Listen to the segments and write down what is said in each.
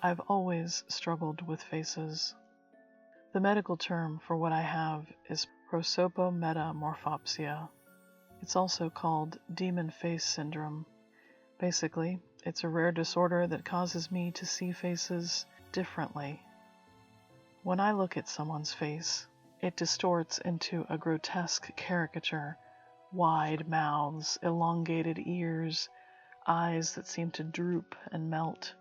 I've always struggled with faces. The medical term for what I have is prosopometamorphopsia. It's also called demon face syndrome. Basically, it's a rare disorder that causes me to see faces differently. When I look at someone's face, it distorts into a grotesque caricature. Wide mouths, elongated ears, eyes that seem to droop and melt.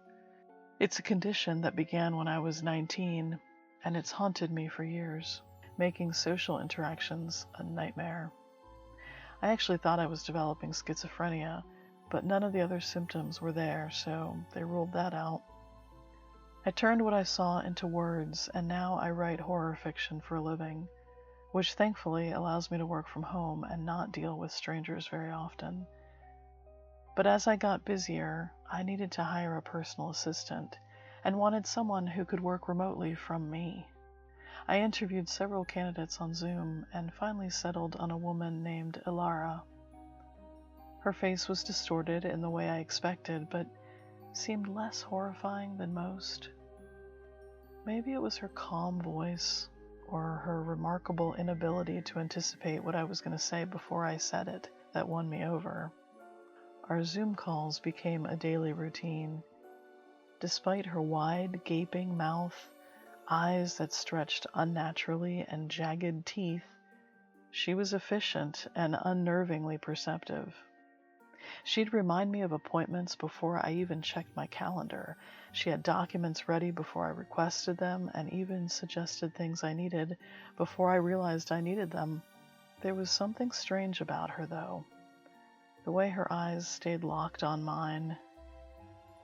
It's a condition that began when I was 19, and it's haunted me for years, making social interactions a nightmare. I actually thought I was developing schizophrenia, but none of the other symptoms were there, so they ruled that out. I turned what I saw into words, and now I write horror fiction for a living, which thankfully allows me to work from home and not deal with strangers very often. But as I got busier, I needed to hire a personal assistant and wanted someone who could work remotely from me. I interviewed several candidates on Zoom and finally settled on a woman named Ilara. Her face was distorted in the way I expected, but seemed less horrifying than most. Maybe it was her calm voice or her remarkable inability to anticipate what I was going to say before I said it that won me over. Our Zoom calls became a daily routine. Despite her wide, gaping mouth, eyes that stretched unnaturally, and jagged teeth, she was efficient and unnervingly perceptive. She'd remind me of appointments before I even checked my calendar. She had documents ready before I requested them, and even suggested things I needed before I realized I needed them. There was something strange about her, though. The way her eyes stayed locked on mine.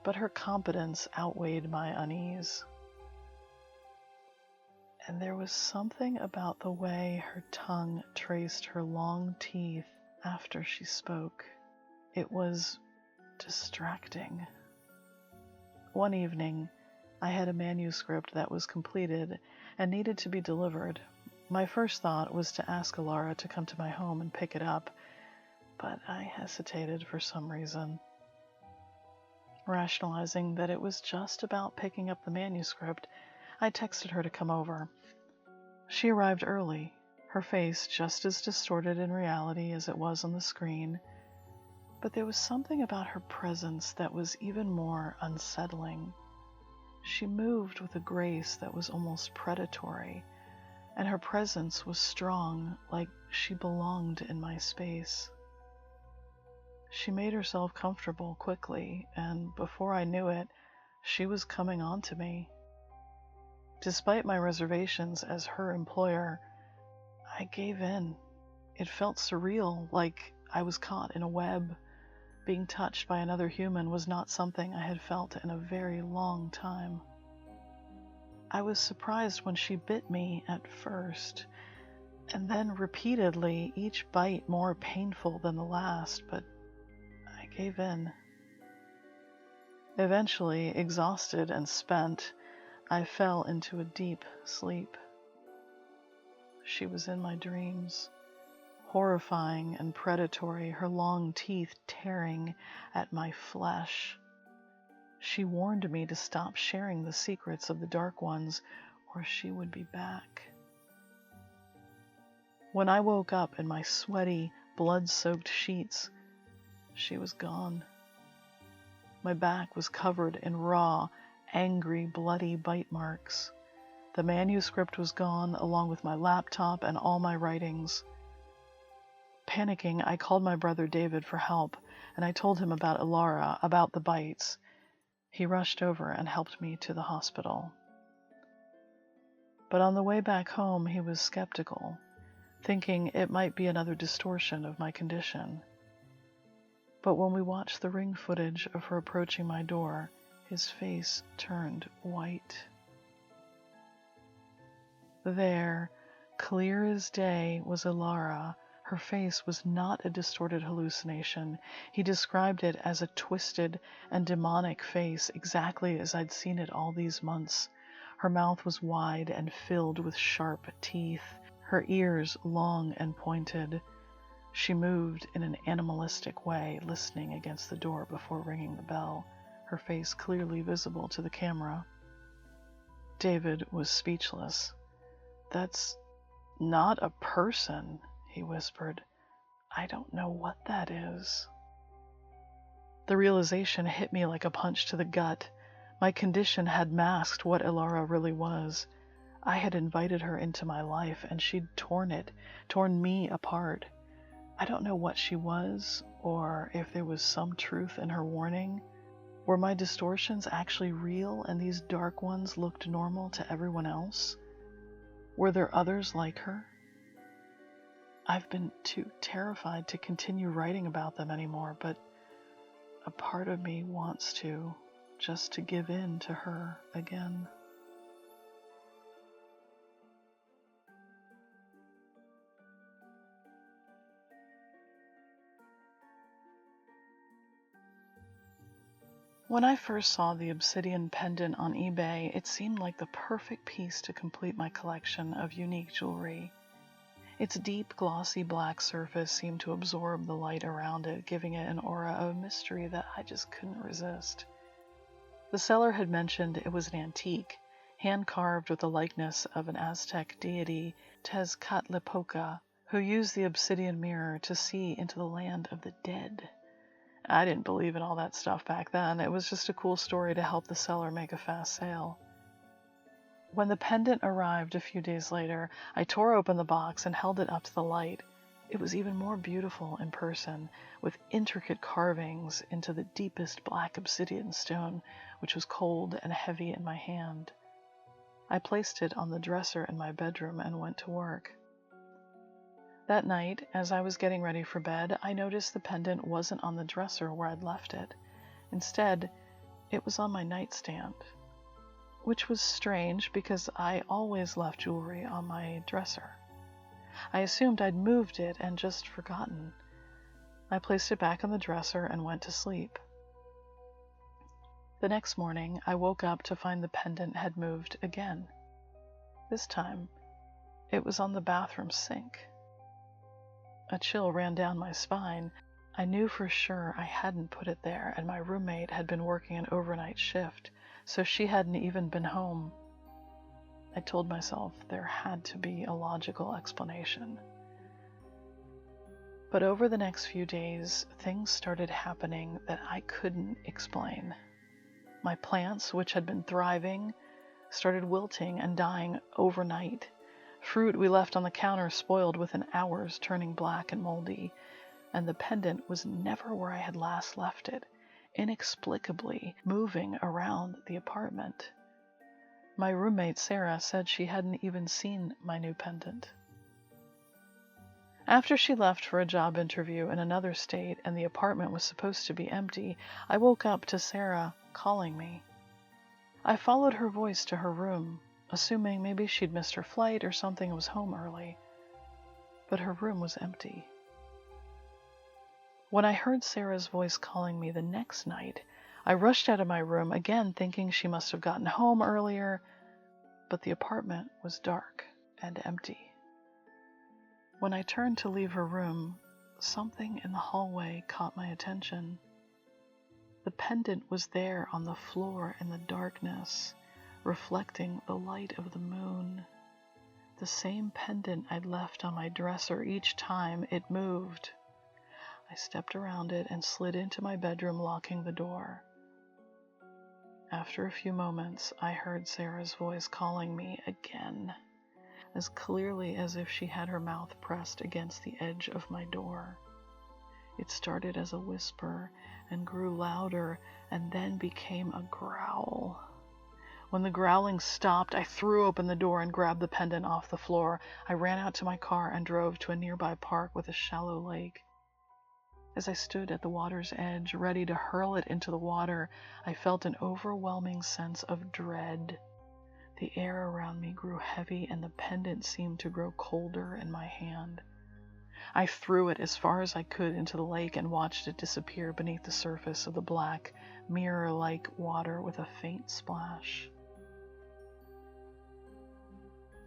But her competence outweighed my unease. And there was something about the way her tongue traced her long teeth after she spoke. It was distracting. One evening, I had a manuscript that was completed and needed to be delivered. My first thought was to ask Ilara to come to my home and pick it up, but I hesitated for some reason. Rationalizing that it was just about picking up the manuscript, I texted her to come over. She arrived early, her face just as distorted in reality as it was on the screen, but there was something about her presence that was even more unsettling. She moved with a grace that was almost predatory, and her presence was strong, like she belonged in my space. She made herself comfortable quickly, and before I knew it, she was coming on to me. Despite my reservations as her employer, I gave in. It felt surreal, like I was caught in a web. Being touched by another human was not something I had felt in a very long time. I was surprised when she bit me at first, and then repeatedly, each bite more painful than the last, but I gave in. Eventually, exhausted and spent, I fell into a deep sleep. She was in my dreams, horrifying and predatory, her long teeth tearing at my flesh. She warned me to stop sharing the secrets of the Dark Ones, or she would be back. When I woke up in my sweaty, blood-soaked sheets, she was gone. My back was covered in raw, angry, bloody bite marks. The manuscript was gone, along with my laptop and all my writings. Panicking, I called my brother David for help, and I told him about Ilara, about the bites. He rushed over and helped me to the hospital. But on the way back home, he was skeptical, thinking it might be another distortion of my condition. But when we watched the ring footage of her approaching my door, his face turned white. There, clear as day, was Ilara. Her face was not a distorted hallucination. He described it as a twisted and demonic face, exactly as I'd seen it all these months. Her mouth was wide and filled with sharp teeth, her ears long and pointed. She moved in an animalistic way, listening against the door before ringing the bell. her face clearly visible to the camera. David was speechless. "That's not a person," he whispered. "I don't know what that is." The realization hit me like a punch to the gut. My condition had masked what Ilara really was. I had invited her into my life, and she'd torn me apart. I don't know what she was, or if there was some truth in her warning. Were my distortions actually real, and these dark ones looked normal to everyone else? Were there others like her? I've been too terrified to continue writing about them anymore, but a part of me wants to, just to give in to her again. When I first saw the Obsidian pendant on eBay, it seemed like the perfect piece to complete my collection of unique jewelry. Its deep, glossy black surface seemed to absorb the light around it, giving it an aura of mystery that I just couldn't resist. The seller had mentioned it was an antique, hand-carved with the likeness of an Aztec deity, Tezcatlipoca, who used the obsidian mirror to see into the land of the dead. I didn't believe in all that stuff back then. It was just a cool story to help the seller make a fast sale. When the pendant arrived a few days later, I tore open the box and held it up to the light. It was even more beautiful in person, with intricate carvings into the deepest black obsidian stone, which was cold and heavy in my hand. I placed it on the dresser in my bedroom and went to work. That night, as I was getting ready for bed, I noticed the pendant wasn't on the dresser where I'd left it. Instead, it was on my nightstand, which was strange because I always left jewelry on my dresser. I assumed I'd moved it and just forgotten. I placed it back on the dresser and went to sleep. The next morning, I woke up to find the pendant had moved again. This time, it was on the bathroom sink. A chill ran down my spine. I knew for sure I hadn't put it there, and my roommate had been working an overnight shift, so she hadn't even been home. I told myself there had to be a logical explanation. But over the next few days, things started happening that I couldn't explain. My plants, which had been thriving, started wilting and dying overnight. Fruit we left on the counter spoiled within hours, turning black and moldy, and the pendant was never where I had last left it, inexplicably moving around the apartment. My roommate Sarah said she hadn't even seen my new pendant. After she left for a job interview in another state and the apartment was supposed to be empty, I woke up to Sarah calling me. I followed her voice to her room, assuming maybe she'd missed her flight or something and was home early. But her room was empty. When I heard Sarah's voice calling me the next night, I rushed out of my room, again thinking she must have gotten home earlier, but the apartment was dark and empty. When I turned to leave her room, something in the hallway caught my attention. The pendant was there on the floor in the darkness, reflecting the light of the moon. The same pendant I'd left on my dresser each time it moved. I stepped around it and slid into my bedroom, locking the door. After a few moments, I heard Sarah's voice calling me again, as clearly as if she had her mouth pressed against the edge of my door. It started as a whisper and grew louder and then became a growl. When the growling stopped, I threw open the door and grabbed the pendant off the floor. I ran out to my car and drove to a nearby park with a shallow lake. As I stood at the water's edge, ready to hurl it into the water, I felt an overwhelming sense of dread. The air around me grew heavy and the pendant seemed to grow colder in my hand. I threw it as far as I could into the lake and watched it disappear beneath the surface of the black, mirror-like water with a faint splash.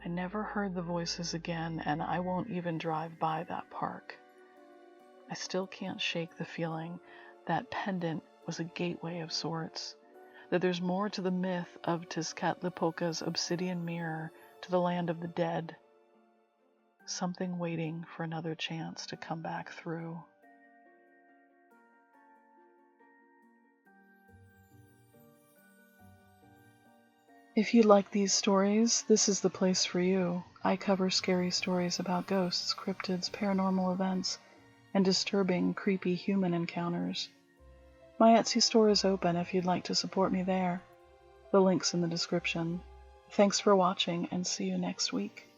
I never heard the voices again, and I won't even drive by that park. I still can't shake the feeling that pendant was a gateway of sorts, that there's more to the myth of Tezcatlipoca's obsidian mirror to the land of the dead, something waiting for another chance to come back through. If you like these stories, this is the place for you. I cover scary stories about ghosts, cryptids, paranormal events, and disturbing, creepy human encounters. My Etsy store is open if you'd like to support me there. The link's in the description. Thanks for watching, and see you next week.